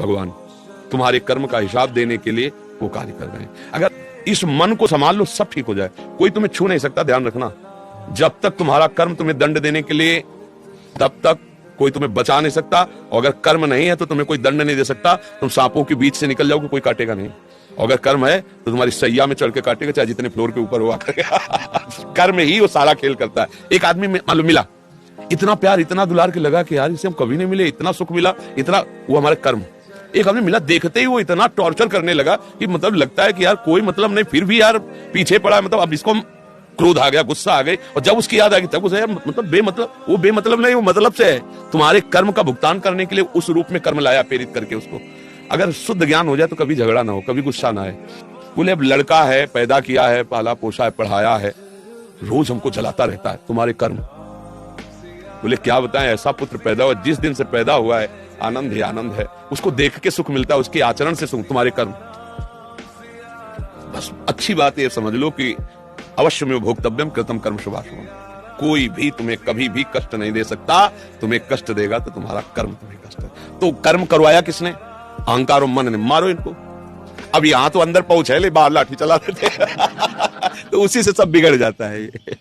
भगवान तुम्हारे कर्म का हिसाब देने के लिए वो कार्य कर रहे हैं। अगर इस मन को संभाल लो, सब ठीक हो जाए। कोई तुम्हें छू नहीं सकता, ध्यान रखना। जब तक तुम्हारा कर्म तुम्हें दंड देने के लिए, तब तक कोई तुम्हें बचा नहीं सकता। और अगर कर्म नहीं है तो तुम्हें कोई दंड नहीं दे सकता। तुम सांपों के बीच से निकल जाओगे, कोई काटेगा नहीं। और अगर कर्म है तो तुम्हारी सैया में चढ़ के काटेगा, चाहे जितने फ्लोर के ऊपर हुआ करेगा। कर्म ही वो सारा खेल करता है। एक आदमी मालूम मिला, इतना प्यार, इतना दुलार के लगा कि यार इसे हम कभी नहीं मिले, इतना सुख मिला, इतना, वो हमारे कर्म। एक आदमी मिला, देखते ही वो इतना टॉर्चर करने लगा कि मतलब लगता है कि यार कोई मतलब नहीं, फिर भी यार पीछे पड़ा है। मतलब अब इसको क्रोध आ गया, गुस्सा आ गई, और जब उसकी याद आ गई तब उसे यार मतलब बेमतलब, वो बेमतलब नहीं, वो मतलब से है। तुम्हारे कर्म का भुगतान करने के लिए उस रूप में कर्म लाया, प्रेरित करके उसको। अगर शुद्ध ज्ञान हो जाए तो कभी झगड़ा ना हो, कभी गुस्सा ना है। बोले अब लड़का है, पैदा किया है, पाला पोसा है, पढ़ाया है, रोज हमको जलाता रहता है, तुम्हारे कर्म। बोले क्या बताएं, ऐसा पुत्र पैदा हुआ, जिस दिन से पैदा हुआ है आनंद ही आनंद है, उसको देख के सुख मिलता है, उसके आचरण से सुख, तुम्हारे कर्म। बस अच्छी बात ये समझ लो कि अवश्य में भोक्तव्यम कृतम कर्म शुभाशुभम। कोई भी तुम्हें कभी भी कष्ट नहीं दे सकता। तुम्हें कष्ट देगा तो तुम्हारा कर्म तुम्हें कष्ट है। तो कर्म करवाया किसने? अहंकार और मन ने। मारो इनको। अब यहां तो अंदर पहुंच है, ले बाहर लाठी चला देते। तो उसी से सब बिगड़ जाता है ये।